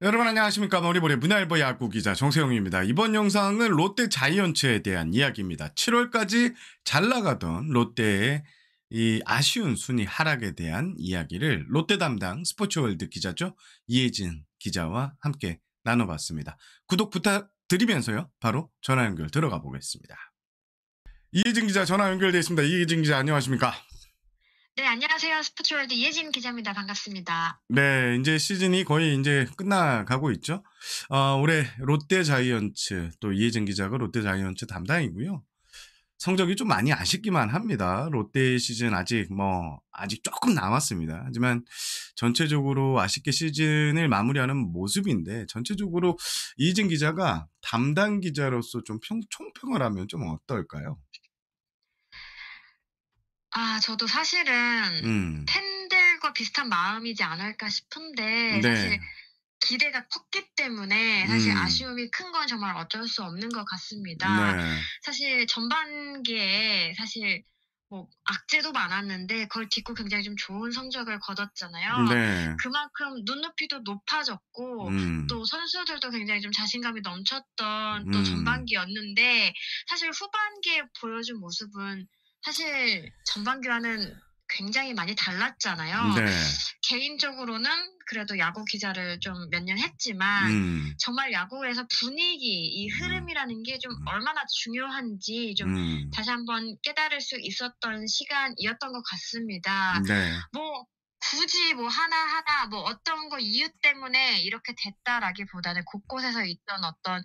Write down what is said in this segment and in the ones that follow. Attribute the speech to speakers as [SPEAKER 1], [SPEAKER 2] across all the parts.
[SPEAKER 1] 여러분 안녕하십니까. 머리볼의 문화일보 야구 기자 정세영입니다. 이번 영상은 롯데 자이언츠에 대한 이야기입니다. 7월까지 잘 나가던 롯데의 이 아쉬운 순위 하락에 대한 이야기를 롯데 담당 스포츠월드 기자죠. 이혜진 기자와 함께 나눠봤습니다. 구독 부탁드리면서요. 바로 전화 연결 들어가 보겠습니다. 이혜진 기자 전화 연결되어 있습니다. 이혜진 기자 안녕하십니까.
[SPEAKER 2] 네, 안녕하세요. 스포츠월드 이혜진 기자입니다. 반갑습니다.
[SPEAKER 1] 네, 이제 시즌이 거의 이제 끝나가고 있죠. 올해 롯데 자이언츠, 또 이혜진 기자가 롯데 자이언츠 담당이고요. 성적이 좀 많이 아쉽기만 합니다. 롯데 시즌 아직 조금 남았습니다. 하지만 전체적으로 아쉽게 시즌을 마무리하는 모습인데, 전체적으로 이혜진 기자가 담당 기자로서 좀 총평을 하면 좀 어떨까요?
[SPEAKER 2] 저도 사실은 팬들과 비슷한 마음이지 않을까 싶은데, 사실
[SPEAKER 1] 네.
[SPEAKER 2] 기대가 컸기 때문에 사실 아쉬움이 큰 건 정말 어쩔 수 없는 것 같습니다.
[SPEAKER 1] 네.
[SPEAKER 2] 사실 전반기에 사실 뭐 악재도 많았는데 그걸 딛고 굉장히 좀 좋은 성적을 거뒀잖아요.
[SPEAKER 1] 네.
[SPEAKER 2] 그만큼 눈높이도 높아졌고 또 선수들도 굉장히 좀 자신감이 넘쳤던 또 전반기였는데, 사실 후반기에 보여준 모습은 사실 전반기와는 굉장히 많이 달랐잖아요.
[SPEAKER 1] 네.
[SPEAKER 2] 개인적으로는 그래도 야구 기자를 좀 몇 년 했지만 정말 야구에서 분위기, 이 흐름이라는 게 좀 얼마나 중요한지 좀 다시 한번 깨달을 수 있었던 시간이었던 것 같습니다.
[SPEAKER 1] 네.
[SPEAKER 2] 뭐 굳이 뭐 하나하나 뭐 어떤 거 이유 때문에 이렇게 됐다라기보다는 곳곳에서 있던 어떤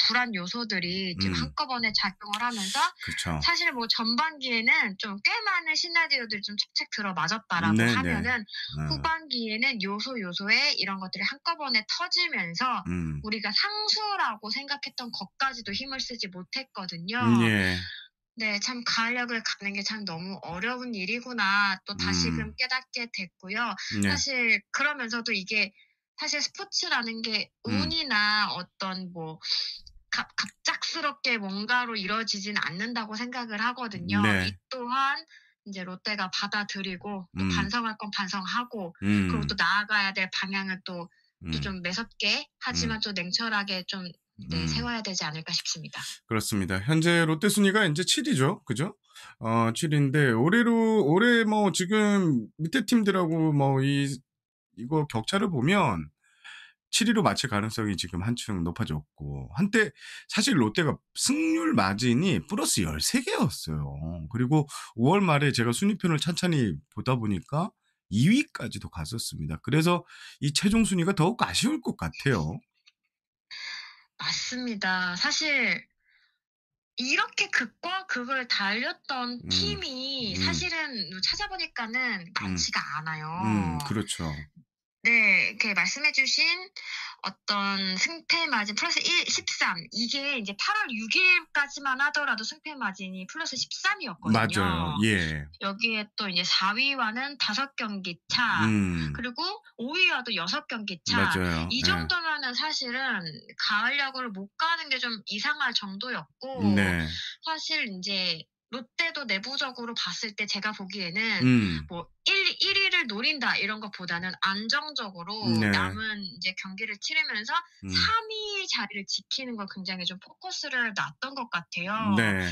[SPEAKER 2] 불안 요소들이 지금 한꺼번에 작용을 하면서
[SPEAKER 1] 그렇죠.
[SPEAKER 2] 사실 뭐 전반기에는 좀 꽤 많은 시나리오들이 좀 착착 들어맞았다라고
[SPEAKER 1] 네네.
[SPEAKER 2] 하면은 후반기에는 요소에 이런 것들이 한꺼번에 터지면서 우리가 상수라고 생각했던 것까지도 힘을 쓰지 못했거든요.
[SPEAKER 1] 예.
[SPEAKER 2] 네, 참 가을야구를 가는 게 참 너무 어려운 일이구나 또 다시금 깨닫게 됐고요.
[SPEAKER 1] 네.
[SPEAKER 2] 사실 그러면서도 이게 사실 스포츠라는 게 운이나 어떤 뭐 갑작스럽게 뭔가로 이루어지진 않는다고 생각을 하거든요.
[SPEAKER 1] 네.
[SPEAKER 2] 이 또한 이제 롯데가 받아들이고 또 반성할 건 반성하고 그리고 또 나아가야 될 방향을 또 좀 매섭게 하지만 또 냉철하게 좀 세워야 되지 않을까 싶습니다.
[SPEAKER 1] 그렇습니다. 현재 롯데 순위가 이제 7위죠. 그죠? 7위인데 올해 뭐 지금 밑에 팀들하고 뭐 이거 격차를 보면 7위로 맞출 가능성이 지금 한층 높아졌고, 한때 사실 롯데가 승률 마진이 플러스 13개였어요. 그리고 5월 말에 제가 순위편을 찬찬히 보다 보니까 2위까지도 갔었습니다. 그래서 이 최종 순위가 더욱 아쉬울 것 같아요.
[SPEAKER 2] 맞습니다. 사실 이렇게 극과 극을 달렸던 팀이 사실은 찾아보니까는 많지가 않아요.
[SPEAKER 1] 그렇죠.
[SPEAKER 2] 네. 이렇게 말씀해 주신 어떤 승패 마진 플러스 13, 이게 이제 8월 6 일까지만 하더라도 승패 마진이 플러스 13 이었거든요.
[SPEAKER 1] 맞아요. 예.
[SPEAKER 2] 여기에 또 이제 4 위와는 5 경기 차, 그리고 5 위와도 6 경기 차.
[SPEAKER 1] 맞아요.
[SPEAKER 2] 이
[SPEAKER 1] 예.
[SPEAKER 2] 정도면은 사실은 가을 야구를 못 가는 게 좀 이상할 정도였고,
[SPEAKER 1] 네.
[SPEAKER 2] 사실 인제 롯데도 내부적으로 봤을 때 제가 보기에는 뭐 1 위를 노린다 이런 것보다는 안정적으로
[SPEAKER 1] 네.
[SPEAKER 2] 남은 이제 경기를 치르면서 3위 자리를 지키는 걸 굉장히 좀 포커스를 놨던 것 같아요.
[SPEAKER 1] 네.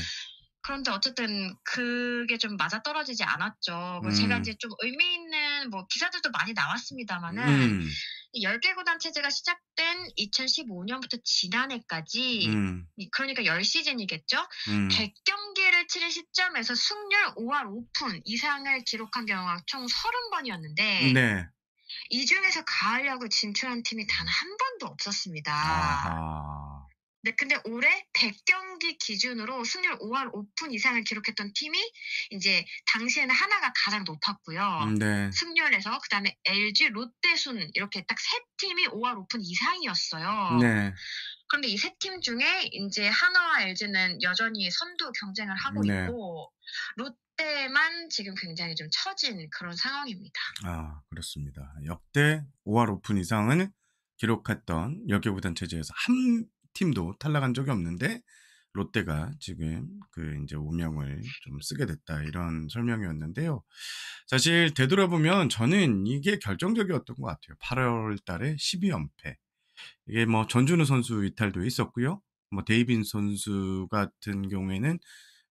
[SPEAKER 2] 그런데 어쨌든 그게 좀 맞아떨어지지 않았죠. 그래서 제가 인제 좀 의미 있는 뭐 기사들도 많이 나왔습니다마는 10개 구단 체제가 시작된 2015 년부터 지난해까지, 그러니까 10 시즌이겠죠. 100 경기를 치른 시점에서 승률 5할 5푼 이상을 기록한 경우가 총 30번이었는데
[SPEAKER 1] 네.
[SPEAKER 2] 이 중에서 가을 야구 진출한 팀이 단 한 번도 없었습니다.
[SPEAKER 1] 아하.
[SPEAKER 2] 네, 근데 올해 100 경기 기준으로 승률 5할 5푼 이상을 기록했던 팀이 인제 당시에는 하나가 가장 높았고요.
[SPEAKER 1] 네.
[SPEAKER 2] 승률에서 그다음에 LG, 롯데, 순 이렇게 딱 3 팀이 5할 5푼 이상이었어요.
[SPEAKER 1] 네.
[SPEAKER 2] 그런데 이 3 팀 중에 인제 하나와 LG는 여전히 선두 경쟁을 하고
[SPEAKER 1] 네.
[SPEAKER 2] 있고 롯데만 지금 굉장히 좀 처진 그런 상황입니다.
[SPEAKER 1] 그렇습니다. 역대 5할 오픈 이상을 기록했던 10개 구단 체제에서 한 팀도 탈락한 적이 없는데 롯데가 지금 그 이제 오명을 좀 쓰게 됐다 이런 설명이었는데요. 사실 되돌아보면 저는 이게 결정적이었던 것 같아요. 8월 달에 12연패. 이게 뭐 전준우 선수 이탈도 있었고요. 뭐 데이빈 선수 같은 경우에는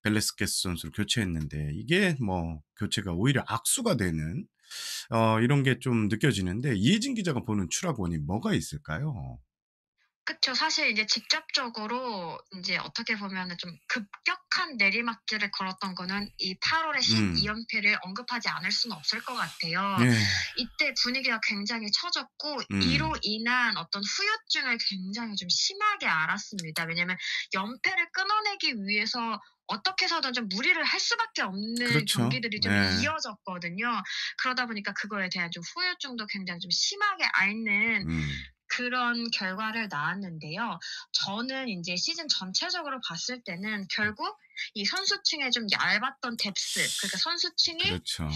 [SPEAKER 1] 벨레스케스 선수를 교체했는데 이게 뭐 교체가 오히려 악수가 되는 이런 게 좀 느껴지는데 이혜진 기자가 보는 추락원이 뭐가 있을까요?
[SPEAKER 2] 그쵸. 사실 이제 직접적으로 인제 어떻게 보면은 좀 급격한 내리막길을 걸었던 거는 이 8 월에 12 연패를 언급하지 않을 수는 없을 것 같아요.
[SPEAKER 1] 네.
[SPEAKER 2] 이때 분위기가 굉장히 처졌고
[SPEAKER 1] 음.
[SPEAKER 2] 이로 인한 어떤 후유증을 굉장히 좀 심하게 알았습니다. 왜냐면 연패를 끊어내기 위해서 어떻게 해서든 좀 무리를 할 수밖에 없는
[SPEAKER 1] 그렇죠.
[SPEAKER 2] 경기들이 좀
[SPEAKER 1] 네.
[SPEAKER 2] 이어졌거든요. 그러다 보니까 그거에 대한 좀 후유증도 굉장히 좀 심하게 앓는 그런 결과를 낳았는데요. 저는 인제 시즌 전체적으로 봤을 때는 결국 이 선수층의 좀 얇았던 뎁스, 그러니까 선수층이
[SPEAKER 1] 그렇죠.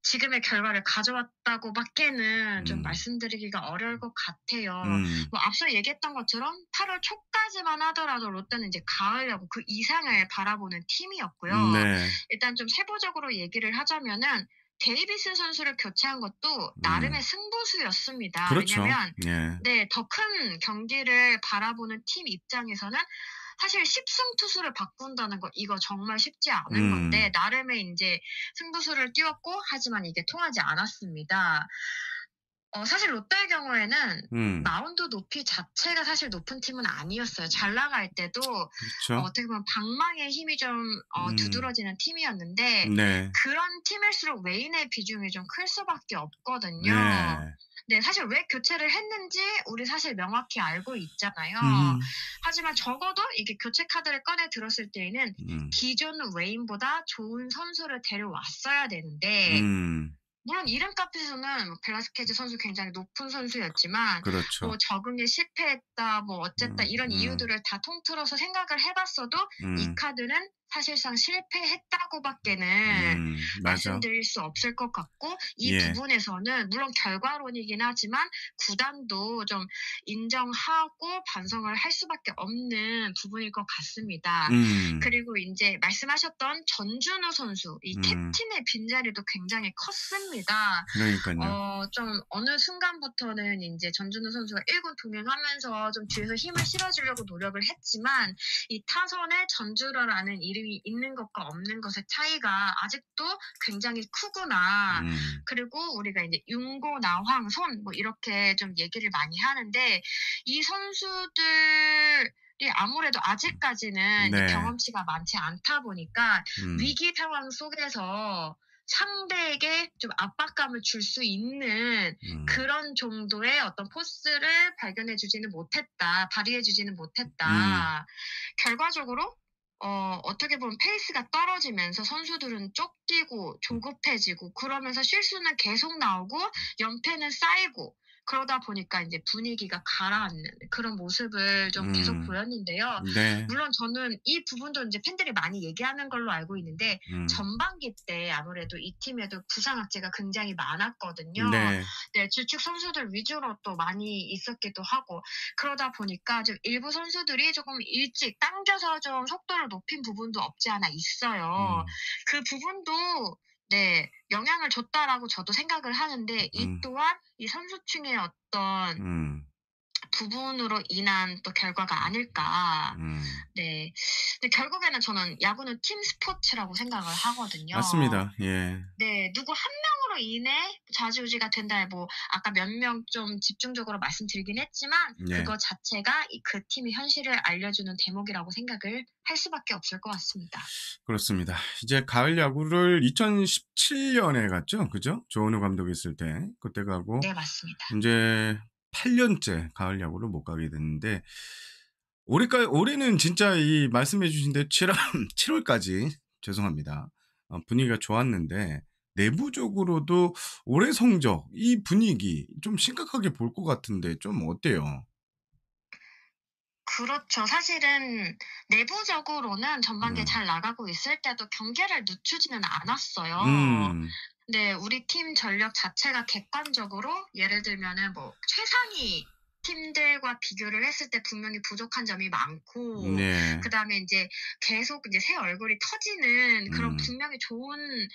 [SPEAKER 2] 지금의 결과를 가져왔다고 밖에는 좀
[SPEAKER 1] 음.
[SPEAKER 2] 말씀드리기가 어려울 것 같아요.
[SPEAKER 1] 음.
[SPEAKER 2] 뭐 앞서 얘기했던 것처럼 8 월 초까지만 하더라도 롯데는 이제 가을 야구 그 이상을 바라보는 팀이었고요.
[SPEAKER 1] 네.
[SPEAKER 2] 일단 좀 세부적으로 얘기를 하자면은 데이비슨 선수를 교체한 것도
[SPEAKER 1] 음.
[SPEAKER 2] 나름의 승부수였습니다.
[SPEAKER 1] 그렇죠.
[SPEAKER 2] 왜냐면
[SPEAKER 1] 예.
[SPEAKER 2] 네, 더 큰 경기를 바라보는 팀 입장에서는 사실 10승 투수를 바꾼다는 거 이거 정말 쉽지 않은 건데 나름의 인제 승부수를 띄웠고 하지만 이게 통하지 않았습니다. 사실 롯데의 경우에는 마운드 높이 자체가 사실 높은 팀은 아니었어요. 잘 나갈 때도
[SPEAKER 1] 그렇죠.
[SPEAKER 2] 어떻게 보면 방망이의 힘이 좀 두드러지는 팀이었는데
[SPEAKER 1] 네.
[SPEAKER 2] 그런 팀일수록 외인의 비중이 좀 클 수밖에 없거든요.
[SPEAKER 1] 네.
[SPEAKER 2] 네, 사실 왜 교체를 했는지 우리 사실 명확히 알고 있잖아요. 하지만 적어도 이게 교체 카드를 꺼내 들었을 때에는 기존 외인보다 좋은 선수를 데려왔어야 되는데 물론 이름값에서는 뭐 벨라스케즈 선수 굉장히 높은 선수였지만
[SPEAKER 1] 그렇죠.
[SPEAKER 2] 뭐 적응에 실패했다, 뭐 어쨌다 이런 이유들을 다 통틀어서 생각을 해봤어도 이 카드는 사실상 실패했다고밖에는
[SPEAKER 1] 맞아.
[SPEAKER 2] 말씀드릴 수 없을 것 같고 이
[SPEAKER 1] 예.
[SPEAKER 2] 부분에서는 물론 결과론이긴 하지만 구단도 좀 인정하고 반성을 할 수밖에 없는 부분일 것 같습니다. 그리고 인제 말씀하셨던 전준우 선수, 이 캡틴의 빈자리도 굉장히 컸습니다.
[SPEAKER 1] 그러니깐요.
[SPEAKER 2] 좀 어느 순간부터는 인제 전준우 선수가 1군 동행하면서 좀 뒤에서 힘을 실어주려고 노력을 했지만 이 타선에 전준우라는 이름이 있는 것과 없는 것의 차이가 아직도 굉장히 크구나. 그리고 우리가 인제 윤고, 나황, 손 뭐 이렇게 좀 얘기를 많이 하는데 이 선수들이 아무래도 아직까지는 이제
[SPEAKER 1] 네.
[SPEAKER 2] 경험치가 많지 않다 보니까 위기 상황 속에서 상대에게 좀 압박감을 줄 수 있는 그런 정도의 어떤 포스를 발견해 주지는 못했다. 발휘해 주지는 못했다. 결과적으로 어떻게 보면 페이스가 떨어지면서 선수들은 쫓기고 조급해지고 그러면서 실수는 계속 나오고 연패는 쌓이고 그러다 보니까 인제 분위기가 가라앉는 그런 모습을 좀 계속 보였는데요.
[SPEAKER 1] 네.
[SPEAKER 2] 물론 저는 이 부분도 인제 팬들이 많이 얘기하는 걸로 알고 있는데 전반기 때 아무래도 이 팀에도 부상 악재가 굉장히 많았거든요.
[SPEAKER 1] 네.
[SPEAKER 2] 네, 주축 선수들 위주로 또 많이 있었기도 하고 그러다 보니까 좀 일부 선수들이 조금 일찍 당겨서 좀 속도를 높인 부분도 없지 않아 있어요. 그 부분도 네, 영향을 줬다라고 저도 생각을 하는데 이 또한 이 선수층의 어떤 부분으로 인한 또 결과가 아닐까. 네. 근데 결국에는 저는 야구는 팀 스포츠라고 생각을 하거든요.
[SPEAKER 1] 맞습니다. 예.
[SPEAKER 2] 네, 누구 한 명으로 인해 좌지우지가 된다. 뭐 아까 몇 명 좀 집중적으로 말씀드리긴 했지만
[SPEAKER 1] 예.
[SPEAKER 2] 그거 자체가 그 팀의 현실을 알려주는 대목이라고 생각을 할 수밖에 없을 것 같습니다.
[SPEAKER 1] 그렇습니다. 이제 가을 야구를 2017년에 갔죠, 그죠? 조은우 감독이 있을 때 그때 가고
[SPEAKER 2] 네, 맞습니다.
[SPEAKER 1] 이제 8년째 가을 야구를 못 가게 됐는데 올해는 진짜 이 말씀해주신 대로 7월까지 죄송합니다. 분위기가 좋았는데 내부적으로도 올해 성적, 이 분위기 좀 심각하게 볼 것 같은데 좀 어때요?
[SPEAKER 2] 그렇죠. 사실은 내부적으로는 전반기에 잘 나가고 있을 때도 경기를 늦추지는 않았어요. 네, 우리 팀 전력 자체가 객관적으로 예를 들면은 뭐 최상위 팀들과 비교를 했을 때 분명히 부족한 점이 많고,
[SPEAKER 1] 네.
[SPEAKER 2] 그다음에 인제 계속 이제 새 얼굴이 터지는 그런
[SPEAKER 1] 음.
[SPEAKER 2] 분명히 좋은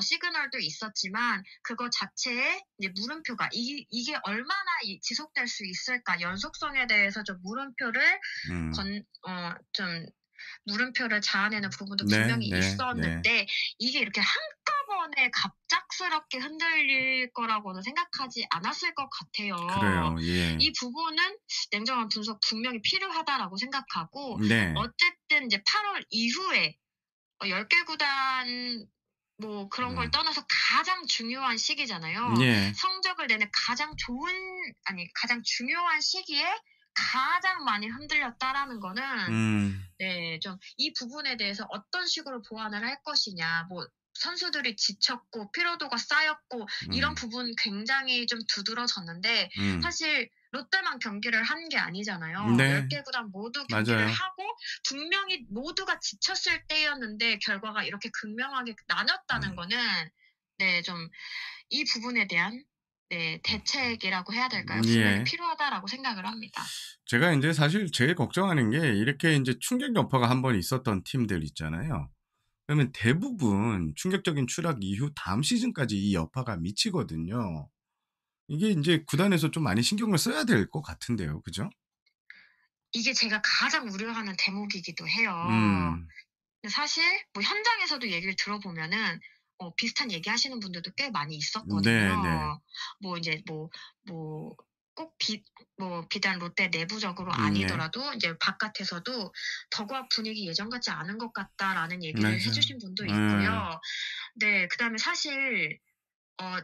[SPEAKER 2] 시그널도 있었지만, 그거 자체에 이제 물음표가 이게 얼마나 지속될 수 있을까, 연속성에 대해서 좀 물음표를
[SPEAKER 1] 음.
[SPEAKER 2] 건 좀 물음표를 자아내는 부분도
[SPEAKER 1] 네
[SPEAKER 2] 분명히
[SPEAKER 1] 네 네.
[SPEAKER 2] 있었는데, 이게 이렇게 한꺼번에 갑작스럽게 흔들릴 거라고는 생각하지 않았을 것 같아요.
[SPEAKER 1] 그래요. 예.
[SPEAKER 2] 이 부분은 냉정한 분석 분명히 필요하다라고 생각하고,
[SPEAKER 1] 네.
[SPEAKER 2] 어쨌든 이제 8월 이후에 10개 구단 뭐 그런 걸
[SPEAKER 1] 음.
[SPEAKER 2] 떠나서 가장 중요한 시기잖아요.
[SPEAKER 1] 예.
[SPEAKER 2] 성적을 내는 가장 중요한 시기에 가장 많이 흔들렸다라는 거는,
[SPEAKER 1] 음.
[SPEAKER 2] 네, 좀 이 부분에 대해서 어떤 식으로 보완을 할 것이냐, 뭐 선수들이 지쳤고 피로도가 쌓였고 이런
[SPEAKER 1] 음.
[SPEAKER 2] 부분 굉장히 좀 두드러졌는데,
[SPEAKER 1] 음.
[SPEAKER 2] 사실 롯데만 경기를 한 게 아니잖아요.
[SPEAKER 1] 네.
[SPEAKER 2] 10개 구단 모두 경기를
[SPEAKER 1] 맞아요.
[SPEAKER 2] 하고 분명히 모두가 지쳤을 때였는데 결과가 이렇게 극명하게 나뉘었다는
[SPEAKER 1] 음.
[SPEAKER 2] 거는, 네, 좀 이 부분에 대한, 네, 대책이라고 해야 될까요? 분명히
[SPEAKER 1] 예.
[SPEAKER 2] 필요하다라고 생각을 합니다.
[SPEAKER 1] 제가 인제 사실 제일 걱정하는 게 이렇게 인제 충격 여파가 한번 있었던 팀들 있잖아요. 그러면 대부분 충격적인 추락 이후 다음 시즌까지 이 여파가 미치거든요. 이게 인제 구단에서 좀 많이 신경을 써야 될 것 같은데요. 그죠?
[SPEAKER 2] 이게 제가 가장 우려하는 대목이기도 해요.
[SPEAKER 1] 음.
[SPEAKER 2] 근데 사실 뭐 현장에서도 얘기를 들어보면은 비슷한 얘기하시는 분들도 꽤 많이
[SPEAKER 1] 네네.
[SPEAKER 2] 있었거든요. 뭐 인제 뭐 꼭 비단 롯데 내부적으로
[SPEAKER 1] 네.
[SPEAKER 2] 아니더라도 인제 바깥에서도 "더그아웃 분위기 예전 같지 않은 것 같다."라는 얘기를 해
[SPEAKER 1] 맞아요.
[SPEAKER 2] 주신 분도
[SPEAKER 1] 예.
[SPEAKER 2] 있고요. 네, 그다음에 사실 어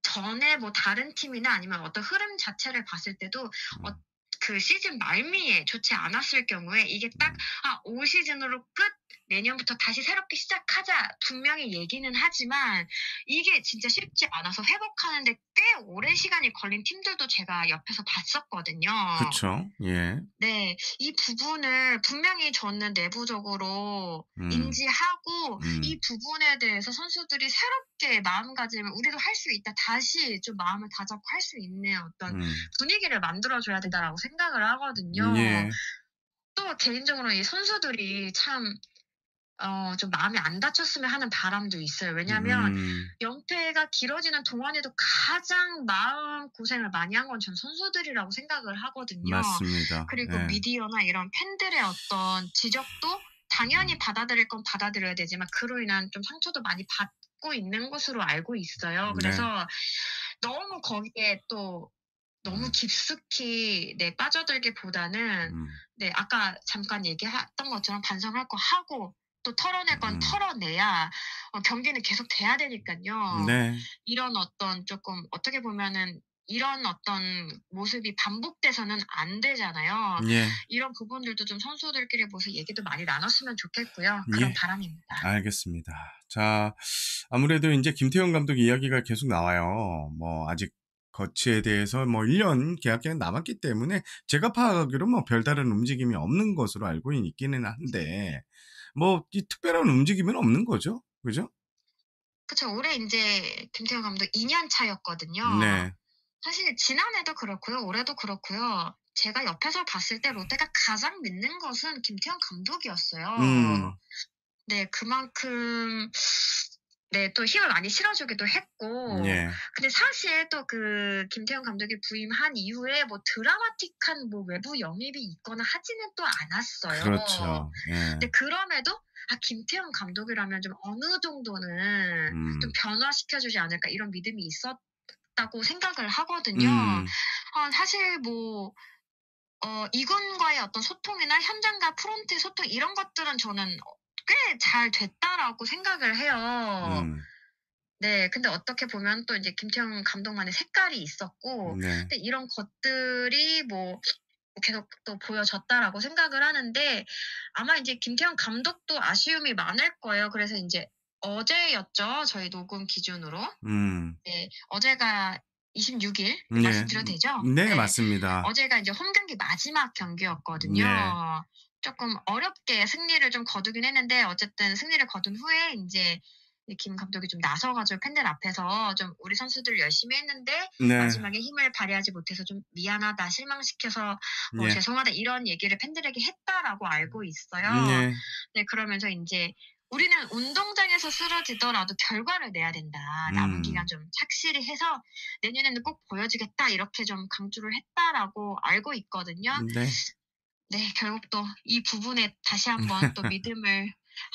[SPEAKER 2] 전에 뭐 다른 팀이나 아니면 어떤 흐름 자체를 봤을 때도 어
[SPEAKER 1] 음.
[SPEAKER 2] 그 시즌 말미에 좋지 않았을 경우에 이게 딱
[SPEAKER 1] 음.
[SPEAKER 2] '아, 올 시즌으로 끝. 내년부터 다시 새롭게 시작하자.' 분명히 얘기는 하지만 이게 진짜 쉽지 않아서 회복하는 데 꽤 오랜 시간이 걸린 팀들도 제가 옆에서 봤었거든요.
[SPEAKER 1] 그쵸. 예.
[SPEAKER 2] 네. 이 부분을 분명히 저는 내부적으로
[SPEAKER 1] 음.
[SPEAKER 2] 인지하고, 이
[SPEAKER 1] 음.
[SPEAKER 2] 부분에 대해서 선수들이 새롭게 마음가짐을 '우리도 할 수 있다.' 다시 좀 마음을 다잡고 할 수 있는 어떤
[SPEAKER 1] 음.
[SPEAKER 2] 분위기를 만들어 줘야 된다라고 생각을 하거든요.
[SPEAKER 1] 예.
[SPEAKER 2] 또 개인적으로 이 선수들이 참 좀 마음이 안 다쳤으면 하는 바람도 있어요. 왜냐하면
[SPEAKER 1] 음.
[SPEAKER 2] 연패가 길어지는 동안에도 가장 마음고생을 많이 한 건 전 선수들이라고 생각을 하거든요.
[SPEAKER 1] 맞습니다.
[SPEAKER 2] 그리고
[SPEAKER 1] 예.
[SPEAKER 2] 미디어나 이런 팬들의 어떤 지적도 당연히
[SPEAKER 1] 음.
[SPEAKER 2] 받아들일 건 받아들여야 되지만 그로 인한 좀 상처도 많이 받고 있는 것으로 알고 있어요.
[SPEAKER 1] 네.
[SPEAKER 2] 그래서 너무 거기에 또 너무
[SPEAKER 1] 음.
[SPEAKER 2] 깊숙이, 네, 빠져들기보다는,
[SPEAKER 1] 음.
[SPEAKER 2] 네, 아까 잠깐 얘기했던 것처럼 반성할 거 하고 또 털어낼 건
[SPEAKER 1] 음.
[SPEAKER 2] 털어내야 경기는 계속 돼야 되니깐요.
[SPEAKER 1] 네.
[SPEAKER 2] 이런 어떤 쪼끔 어떻게 보면은 이런 어떤 모습이 반복돼서는 안 되잖아요.
[SPEAKER 1] 예.
[SPEAKER 2] 이런 부분들도 좀 선수들끼리 모여서 얘기도 많이 나눴으면 좋겠고요. 그런
[SPEAKER 1] 예.
[SPEAKER 2] 바람입니다.
[SPEAKER 1] 알겠습니다. 자, 아무래도 인제 김태형 감독 이야기가 계속 나와요. 뭐 아직 거치에 대해서 뭐 1년 계약 기간이 남았기 때문에 제가 파악하기로 뭐 별다른 움직임이 없는 것으로 알고는 있기는 한데 뭐 이 특별한 움직임은 없는 거죠. 그죠?
[SPEAKER 2] 그쵸. 올해 인제 김태형 감독 2년 차였거든요.
[SPEAKER 1] 네.
[SPEAKER 2] 사실 지난해도 그렇고요. 올해도 그렇고요. 제가 옆에서 봤을 때 롯데가 가장 믿는 것은 김태형 감독이었어요.
[SPEAKER 1] 음.
[SPEAKER 2] 네. 그만큼, 네, 또 힘을 많이 실어주기도 했고.
[SPEAKER 1] 예.
[SPEAKER 2] 근데 사실 또 김태형 감독이 부임한 이후에 뭐 드라마틱한 뭐 외부 영입이 있거나 하지는 또 않았어요.
[SPEAKER 1] 그렇죠. 예.
[SPEAKER 2] 근데 그럼에도 '아, 김태형 감독이라면 좀 어느 정도는 좀
[SPEAKER 1] 음.
[SPEAKER 2] 변화시켜 주지 않을까.' 이런 믿음이 있었다고 생각을 하거든요.
[SPEAKER 1] 음.
[SPEAKER 2] 사실 뭐 이군과의 어떤 소통이나 현장과 프론트의 소통 이런 것들은 저는 꽤 잘 됐다라고 생각을 해요.
[SPEAKER 1] 음.
[SPEAKER 2] 네. 근데 어떻게 보면 또 이제 김태형 감독만의 색깔이 있었고,
[SPEAKER 1] 네.
[SPEAKER 2] 근데 이런 것들이 뭐 계속 또 보여졌다라고 생각을 하는데, 아마 인제 김태형 감독도 아쉬움이 많을 거예요. 그래서 인제 어제였죠, 저희 녹음 기준으로.
[SPEAKER 1] 음.
[SPEAKER 2] 네. 어제가 26일
[SPEAKER 1] 네.
[SPEAKER 2] 말씀드려도 되죠?
[SPEAKER 1] 네
[SPEAKER 2] 네.
[SPEAKER 1] 맞습니다.
[SPEAKER 2] 어제가 인제 홈 경기 마지막
[SPEAKER 1] 네.
[SPEAKER 2] 경기였거든요. 쪼끔 어렵게 승리를 좀 거두긴 했는데 어쨌든 승리를 거둔 후에 인제 김 감독이 좀 나서 가지고 팬들 앞에서 좀 "우리 선수들 열심히 했는데
[SPEAKER 1] 네.
[SPEAKER 2] 마지막에 힘을 발휘하지 못해서 좀 미안하다. 실망시켜서
[SPEAKER 1] 예.
[SPEAKER 2] 죄송하다." 이런 얘기를 팬들에게 했다라고 알고 있어요.
[SPEAKER 1] 예.
[SPEAKER 2] 네, 그러면서 인제 "우리는 운동장에서 쓰러지더라도 결과를 내야 된다. 남은 기간
[SPEAKER 1] 음.
[SPEAKER 2] 좀 착실히 해서 내년에는 꼭 보여주겠다." 이렇게 좀 강조를 했다라고 알고 있거든요.
[SPEAKER 1] 네.
[SPEAKER 2] 네, 결국 또 이 부분에 다시 한번 또 믿음을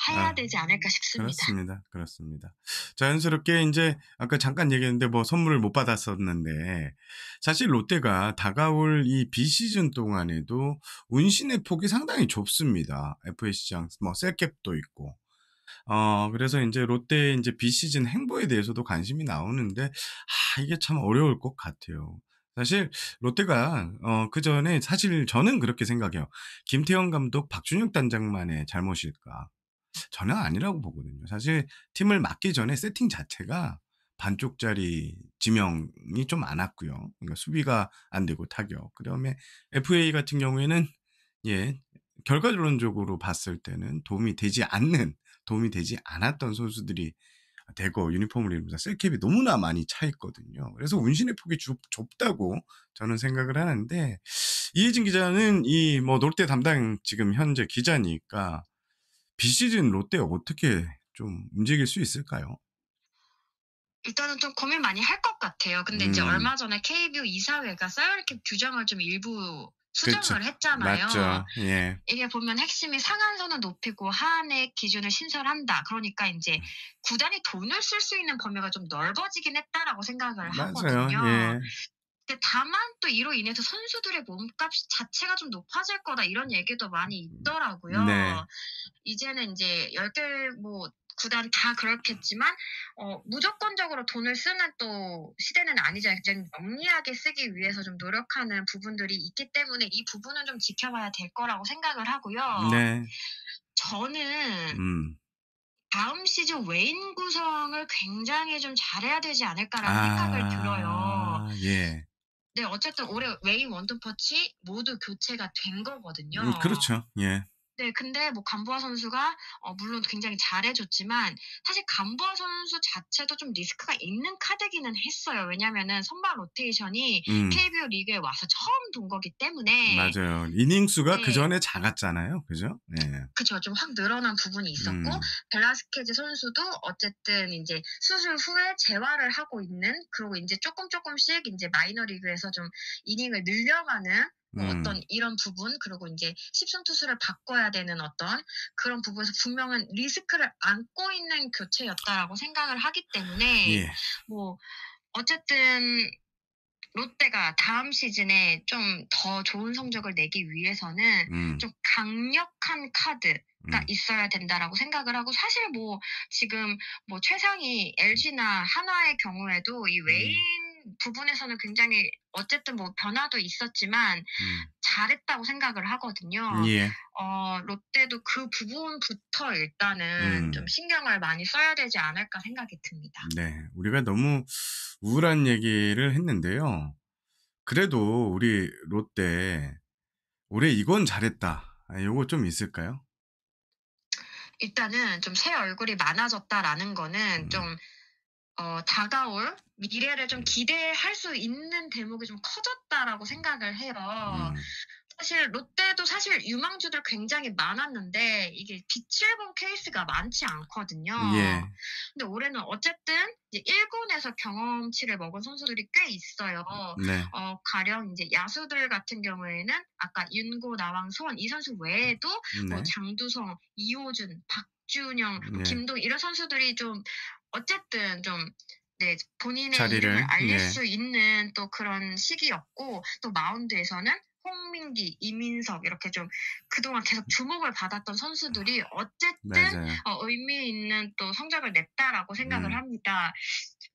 [SPEAKER 2] 해야
[SPEAKER 1] 아.
[SPEAKER 2] 되지 않을까 싶습니다.
[SPEAKER 1] 그렇습니다. 그렇습니다. 자연스럽게 인제 아까 잠깐 얘기했는데 뭐 선물을 못 받았었는데 사실 롯데가 다가올 이 비시즌 동안에도 운신의 폭이 상당히 좁습니다. FA 시장 뭐 셀캡도 있고. 그래서 인제 롯데의 인제 비시즌 행보에 대해서도 관심이 나오는데 이게 참 어려울 것 같아요. 사실 롯데가 그전에 사실 저는 그렇게 생각해요. '김태형 감독, 박준혁 단장만의 잘못일까?' 전혀 아니라고 보거든요. 사실 팀을 맡기 전에 세팅 자체가 반쪽짜리 지명이 좀 많았고요. 그러니까 수비가 안 되고 타격. 그다음에 FA 같은 경우에는 예 결과론적으로 봤을 때는 도움이 되지 않았던 선수들이 대거 유니폼을 입으면서 셀캡이 너무나 많이 차 있거든요. 그래서 운신의 폭이 좁다고 저는 생각을 하는데 이혜진 기자는 이 뭐 롯데 담당 지금 현재 기자니까 비시즌 롯데 어떻게 좀 움직일 수 있을까요?
[SPEAKER 2] 일단은 좀 고민 많이 할 것 같아요. 근데 인제
[SPEAKER 1] 음.
[SPEAKER 2] 얼마 전에 KBO 이사회가 살ary 규정을 좀 일부
[SPEAKER 1] 그렇죠.
[SPEAKER 2] 수정을 했잖아요.
[SPEAKER 1] 맞죠. 예.
[SPEAKER 2] 이게 보면 핵심이 상한선은 높이고 하한의 기준을 신설한다. 그러니까 인제 구단이 돈을 쓸 수 있는 범위가 좀 넓어지긴 했다라고 생각을
[SPEAKER 1] 맞아요.
[SPEAKER 2] 하거든요.
[SPEAKER 1] 예.
[SPEAKER 2] 근데 다만 또 이로 인해서 "선수들의 몸값 자체가 좀 높아질 거다." 이런 얘기도 많이
[SPEAKER 1] 네.
[SPEAKER 2] 있더라고요. 이제는 인제 10개 뭐 구단 다 그렇겠지만 무조건적으로 돈을 쓰는 또 시대는 아니잖아요. 좀 영리하게 쓰기 위해서 좀 노력하는 부분들이 있기 때문에 이 부분은 좀 지켜봐야 될 거라고 생각을 하고요.
[SPEAKER 1] 네.
[SPEAKER 2] 저는
[SPEAKER 1] 음.
[SPEAKER 2] '다음 시즌 외인 구성을 굉장히 좀 잘해야 되지 않을까.'라는 생각을 들어요.
[SPEAKER 1] 예.
[SPEAKER 2] 네, 어쨌든 올해 외인 원투퍼치 모두 교체가 된 거거든요.
[SPEAKER 1] 그렇죠. 예.
[SPEAKER 2] 네, 근데 뭐 감보아 선수가 물론 굉장히 잘해 줬지만 사실 감보아 선수 자체도 좀 리스크가 있는 카드기는 했어요. 왜냐면은 선발 로테이션이
[SPEAKER 1] 음.
[SPEAKER 2] KBO 리그에 와서 처음 돈 거기 때문에.
[SPEAKER 1] 맞아요. 이닝 수가
[SPEAKER 2] 네.
[SPEAKER 1] 그전에 작았잖아요. 그죠? 예.
[SPEAKER 2] 그쵸. 좀 확 늘어난 부분이 있었고
[SPEAKER 1] 음.
[SPEAKER 2] 벨라스케즈 선수도 어쨌든 인제 수술 후에 재활을 하고 있는, 그리고 인제 쪼끔씩 인제 마이너 리그에서 좀 이닝을 늘려가는 뭐 어떤
[SPEAKER 1] 음.
[SPEAKER 2] 이런 부분, 그리고 인제 10승 투수를 바꿔야 되는 어떤 그런 부분에서 분명한 리스크를 안고 있는 교체였다라고 생각을 하기 때문에
[SPEAKER 1] 예.
[SPEAKER 2] 뭐 어쨌든 롯데가 다음 시즌에 좀 더 좋은 성적을 내기 위해서는
[SPEAKER 1] 음.
[SPEAKER 2] 좀 강력한 카드가
[SPEAKER 1] 음.
[SPEAKER 2] 있어야 된다라고 생각을 하고, 사실 뭐 지금 뭐 최상위 LG나 한화의 경우에도 이 외인
[SPEAKER 1] 음.
[SPEAKER 2] 부분에서는 굉장히 어쨌든 뭐 변화도 있었지만
[SPEAKER 1] 음.
[SPEAKER 2] 잘했다고 생각을 하거든요.
[SPEAKER 1] 예.
[SPEAKER 2] 롯데도 그 부분부터 일단은 좀
[SPEAKER 1] 음.
[SPEAKER 2] 신경을 많이 써야 되지 않을까 생각이 듭니다.
[SPEAKER 1] 네. 우리가 너무 우울한 얘기를 했는데요. 그래도 우리 롯데 '올해 이건 잘했다.' 요거 좀 있을까요?
[SPEAKER 2] 일단은 좀 '새 얼굴이 많아졌다.'라는 거는
[SPEAKER 1] 음.
[SPEAKER 2] 좀 다가올 미래를 좀 기대할 수 있는 대목이 좀 커졌다라고 생각을 해요.
[SPEAKER 1] 음.
[SPEAKER 2] 사실 롯데도 사실 유망주들 굉장히 많았는데 이게 빛을 본 케이스가 많지 않거든요.
[SPEAKER 1] 예.
[SPEAKER 2] 근데 올해는 어쨌든 이제 1 군에서 경험치를 먹은 선수들이 꽤 있어요.
[SPEAKER 1] 네.
[SPEAKER 2] 가령 인제 야수들 같은 경우에는 아까 윤고, 나왕, 소원 이 선수 외에도 뭐
[SPEAKER 1] 네.
[SPEAKER 2] 장두성, 이호준, 박준영, 뭐
[SPEAKER 1] 네.
[SPEAKER 2] 김동희 이런 선수들이 좀 어쨌든 좀, 네, 본인의 이름을
[SPEAKER 1] 자리를
[SPEAKER 2] 알릴
[SPEAKER 1] 예.
[SPEAKER 2] 수 있는 또 그런 시기였고, 또 마운드에서는 홍민기, 이민석 이렇게 좀 그동안 계속 주목을 받았던 선수들이 어쨌든
[SPEAKER 1] 맞아요.
[SPEAKER 2] 의미 있는 또 성적을 냈다라고 생각을
[SPEAKER 1] 음.
[SPEAKER 2] 합니다.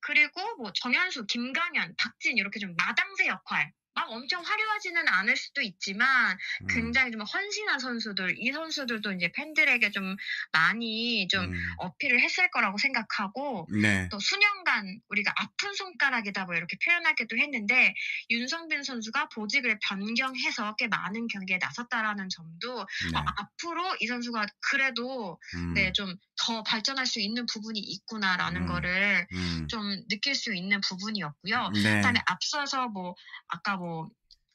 [SPEAKER 2] 그리고 뭐 정현수, 김강현, 박진 이렇게 좀 마당새 역할, 막 엄청 화려하지는 않을 수도 있지만
[SPEAKER 1] 음.
[SPEAKER 2] 굉장히 좀 헌신한 선수들, 이 선수들도 이제 팬들에게 좀 많이 좀
[SPEAKER 1] 음.
[SPEAKER 2] 어필을 했을 거라고 생각하고
[SPEAKER 1] 네.
[SPEAKER 2] 또 수년간 우리가 "아픈 손가락이다." 뭐 이렇게 표현하기도 했는데 윤성빈 선수가 보직을 변경해서 꽤 많은 경기에 나섰다라는 점도
[SPEAKER 1] 네.
[SPEAKER 2] 앞으로 이 선수가 그래도 네
[SPEAKER 1] 음.
[SPEAKER 2] 좀 '더 발전할 수 있는 부분이 있구나.'라는
[SPEAKER 1] 음.
[SPEAKER 2] 거를
[SPEAKER 1] 음.
[SPEAKER 2] 좀 느낄 수 있는 부분이었고요.
[SPEAKER 1] 네.
[SPEAKER 2] 그다음에 앞서서 뭐 아까 뭐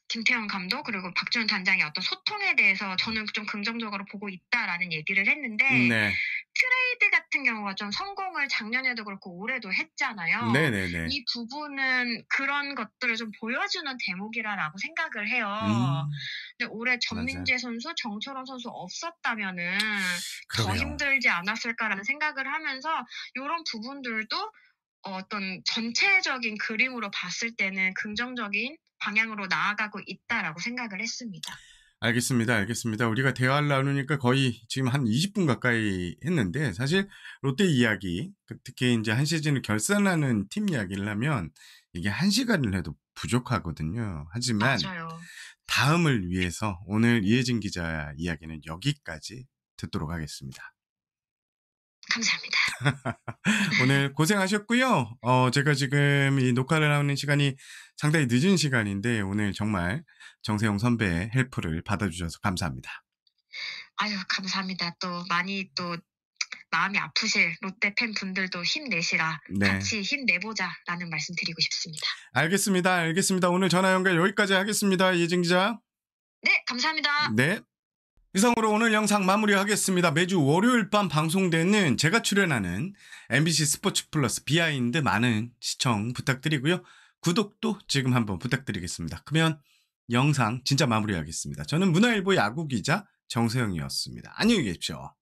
[SPEAKER 2] 김태형 감독 그리고 박주현 단장의 어떤 소통에 대해서 저는 좀 긍정적으로 보고 있다라는 얘기를 했는데
[SPEAKER 1] 네.
[SPEAKER 2] 트레이드 같은 경우가 좀 성공을 작년에도 그렇고 올해도 했잖아요.
[SPEAKER 1] 네네네.
[SPEAKER 2] 이 부분은 그런 것들을 좀 보여주는 대목이라고 생각을 해요.
[SPEAKER 1] 음.
[SPEAKER 2] 근데 올해
[SPEAKER 1] 맞아요.
[SPEAKER 2] 전민재 선수, 정철원 선수 없었다면은 더
[SPEAKER 1] 그러게요.
[SPEAKER 2] 힘들지 않았을까라는 생각을 하면서 요런 부분들도 어떤 전체적인 그림으로 봤을 때는 긍정적인 방향으로 나아가고 있다라고 생각을 했습니다.
[SPEAKER 1] 알겠습니다, 알겠습니다. 우리가 대화를 나누니까 거의 지금 한 20분 가까이 했는데 사실 롯데 이야기, 특히 인제 한 시즌을 결산하는 팀 이야기를 하면 이게 1 시간을 해도 부족하거든요. 하지만
[SPEAKER 2] 맞아요.
[SPEAKER 1] 다음을 위해서 오늘 이혜진 기자 이야기는 여기까지 듣도록 하겠습니다.
[SPEAKER 2] 감사합니다.
[SPEAKER 1] 오늘 고생하셨고요. 제가 지금 이 녹화를 하는 시간이 상당히 늦은 시간인데 오늘 정말 정세용 선배의 헬프를 받아주셔서 감사합니다.
[SPEAKER 2] 아유 감사합니다. 또 많이 또 마음이 아프실 롯데 팬분들도 힘내시라
[SPEAKER 1] 네.
[SPEAKER 2] 같이 힘내보자라는 말씀 드리고 싶습니다.
[SPEAKER 1] 알겠습니다, 알겠습니다. 오늘 전화 연결 여기까지 하겠습니다. 이혜진 기자.
[SPEAKER 2] 네 감사합니다.
[SPEAKER 1] 네. 이상으로 오늘 영상 마무리하겠습니다. 매주 월요일 밤 방송되는 제가 출연하는 MBC 스포츠 플러스 비하인드 많은 시청 부탁드리고요. 구독도 지금 한번 부탁드리겠습니다. 그러면 영상 진짜 마무리하겠습니다. 저는 문화일보 야구 기자 정세영이었습니다. 안녕히 계십시오.